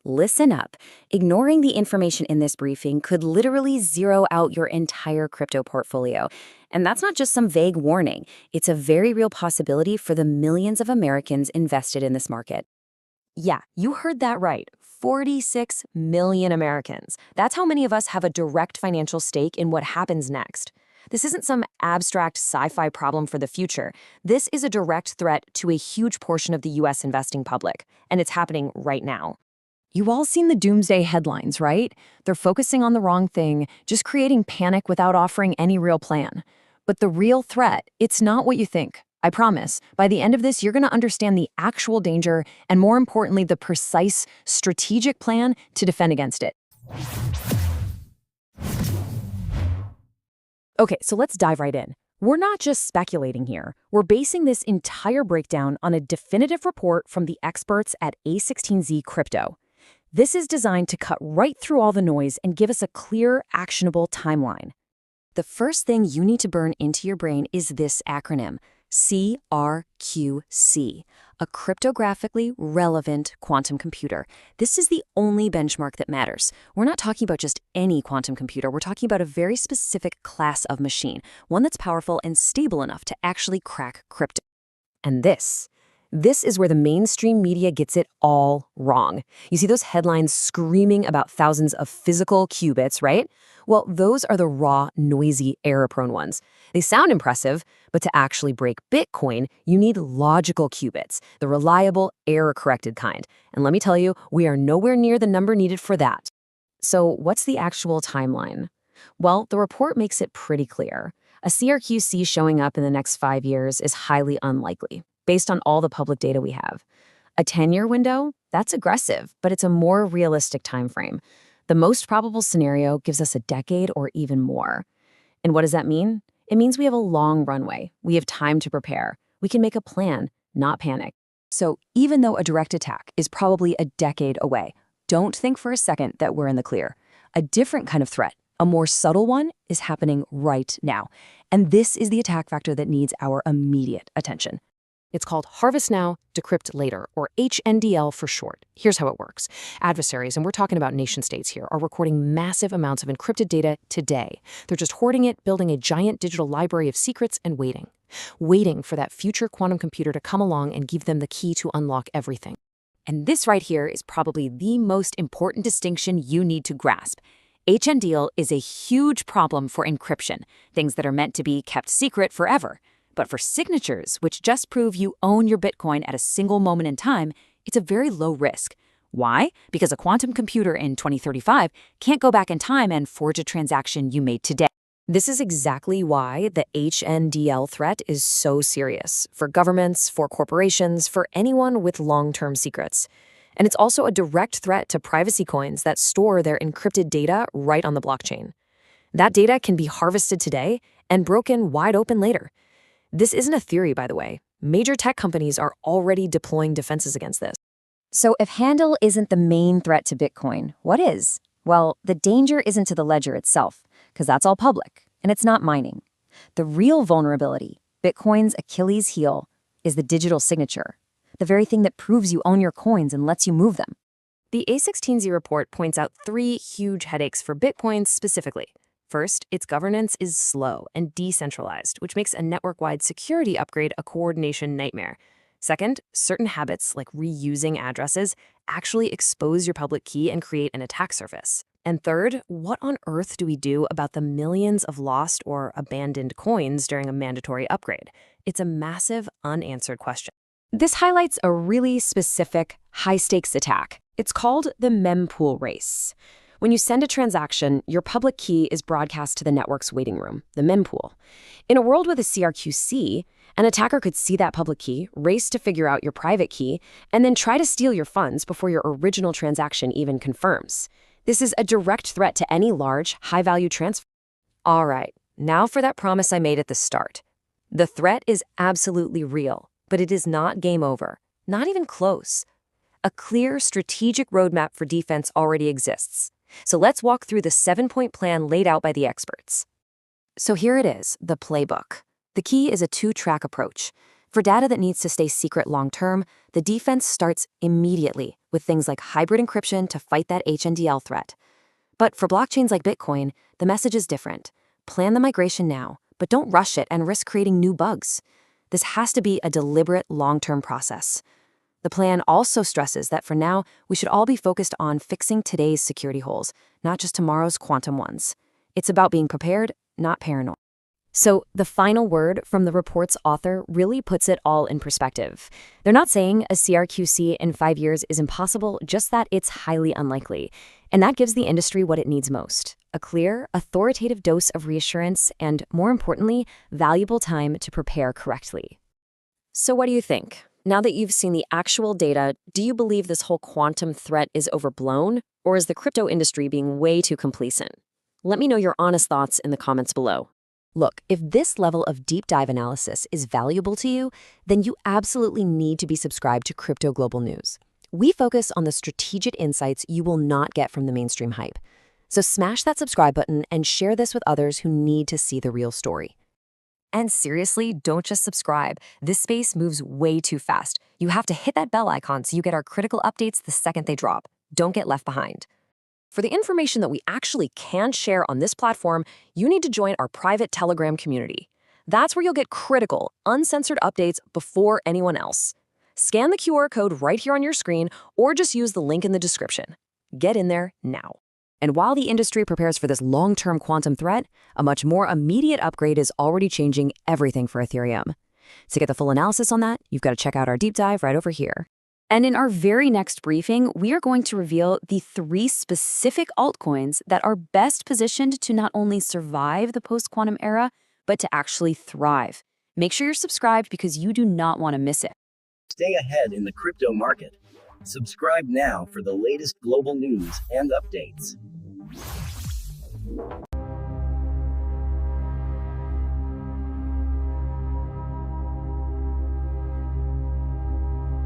Listen up. Ignoring the information in this briefing could literally zero out your entire crypto portfolio. And that's not just some vague warning. It's a very real possibility for the millions of Americans invested in this market. Yeah, you heard that right. 46 million Americans. That's how many of us have a direct financial stake in what happens next. This isn't some abstract sci-fi problem for the future. This is a direct threat to a huge portion of the US investing public, and it's happening right now. You've all seen the Doomsday headlines, right? They're focusing on the wrong thing, just creating panic without offering any real plan. But the real threat, it's not what you think. I promise. By the end of this, you're going to understand the actual danger and, more importantly, the precise strategic plan to defend against it. Okay, so let's dive right in. We're not just speculating here. We're basing this entire breakdown on a definitive report from the experts at A16Z Crypto. This is designed to cut right through all the noise and give us a clear, actionable timeline. The first thing you need to burn into your brain is this acronym, CRQC, a cryptographically relevant quantum computer. This is the only benchmark that matters. We're not talking about just any quantum computer. We're talking about a very specific class of machine, one that's powerful and stable enough to actually crack crypto. And this is where the mainstream media gets it all wrong. You see those headlines screaming about thousands of physical qubits, right? Well, those are the raw, noisy, error-prone ones. They sound impressive, but to actually break Bitcoin, you need logical qubits, the reliable, error-corrected kind. And let me tell you, we are nowhere near the number needed for that. So what's the actual timeline? Well, the report makes it pretty clear. A CRQC showing up in the next 5 years is highly unlikely, based on all the public data we have. A 10-year window? That's aggressive, but it's a more realistic time frame. The most probable scenario gives us a decade or even more. And what does that mean? It means we have a long runway. We have time to prepare. We can make a plan, not panic. So even though a direct attack is probably a decade away, don't think for a second that we're in the clear. A different kind of threat, a more subtle one, is happening right now. And this is the attack vector that needs our immediate attention. It's called Harvest Now, Decrypt Later, or HNDL for short. Here's how it works. Adversaries, and we're talking about nation-states here, are recording massive amounts of encrypted data today. They're just hoarding it, building a giant digital library of secrets, and waiting for that future quantum computer to come along and give them the key to unlock everything. And this right here is probably the most important distinction you need to grasp. HNDL is a huge problem for encryption, things that are meant to be kept secret forever. But for signatures, which just prove you own your Bitcoin at a single moment in time, it's a very low risk. Why? Because a quantum computer in 2035 can't go back in time and forge a transaction you made today. This is exactly why the HNDL threat is so serious for governments, for corporations, for anyone with long-term secrets. And it's also a direct threat to privacy coins that store their encrypted data right on the blockchain. That data can be harvested today and broken wide open later. This isn't a theory, by the way. Major tech companies are already deploying defenses against this. So if handle isn't the main threat to Bitcoin, what is? Well, the danger isn't to the ledger itself, because that's all public, and it's not mining. The real vulnerability, Bitcoin's Achilles heel, is the digital signature, the very thing that proves you own your coins and lets you move them. The A16Z report points out 3 huge headaches for Bitcoin specifically. First, its governance is slow and decentralized, which makes a network-wide security upgrade a coordination nightmare. Second, certain habits, like reusing addresses, actually expose your public key and create an attack surface. And third, what on earth do we do about the millions of lost or abandoned coins during a mandatory upgrade? It's a massive, unanswered question. This highlights a really specific, high-stakes attack. It's called the Mempool race. When you send a transaction, your public key is broadcast to the network's waiting room, the Mempool. In a world with a CRQC, an attacker could see that public key, race to figure out your private key, and then try to steal your funds before your original transaction even confirms. This is a direct threat to any large, high-value transfer. All right, now for that promise I made at the start. The threat is absolutely real, but it is not game over, not even close. A clear, strategic roadmap for defense already exists. So let's walk through the 7-point plan laid out by the experts. So here it is, the playbook. The key is a 2-track approach. For data that needs to stay secret long-term, the defense starts immediately with with things like hybrid encryption to fight that HNDL threat. But for blockchains like Bitcoin, the message is different. Plan the migration now, but don't rush it and risk creating new bugs. This has to be a deliberate, long-term process. The plan also stresses that for now, we should all be focused on fixing today's security holes, not just tomorrow's quantum ones. It's about being prepared, not paranoid. So the final word from the report's author really puts it all in perspective. They're not saying a CRQC in 5 years is impossible, just that it's highly unlikely. And that gives the industry what it needs most: a clear, authoritative dose of reassurance and, more importantly, valuable time to prepare correctly. So what do you think? Now that you've seen the actual data, do you believe this whole quantum threat is overblown, or is the crypto industry being way too complacent? Let me know your honest thoughts in the comments below. Look, if this level of deep dive analysis is valuable to you, then you absolutely need to be subscribed to Crypto Global News. We focus on the strategic insights you will not get from the mainstream hype. So smash that subscribe button and share this with others who need to see the real story. And seriously, don't just subscribe. This space moves way too fast. You have to hit that bell icon so you get our critical updates the second they drop. Don't get left behind. For the information that we actually can share on this platform, you need to join our private Telegram community. That's where you'll get critical, uncensored updates before anyone else. Scan the QR code right here on your screen or just use the link in the description. Get in there now. And while the industry prepares for this long-term quantum threat, a much more immediate upgrade is already changing everything for Ethereum. To get the full analysis on that, you've got to check out our deep dive right over here. And in our very next briefing, we are going to reveal the 3 specific altcoins that are best positioned to not only survive the post-quantum era, but to actually thrive. Make sure you're subscribed because you do not want to miss it. Stay ahead in the crypto market. Subscribe now for the latest global news and updates.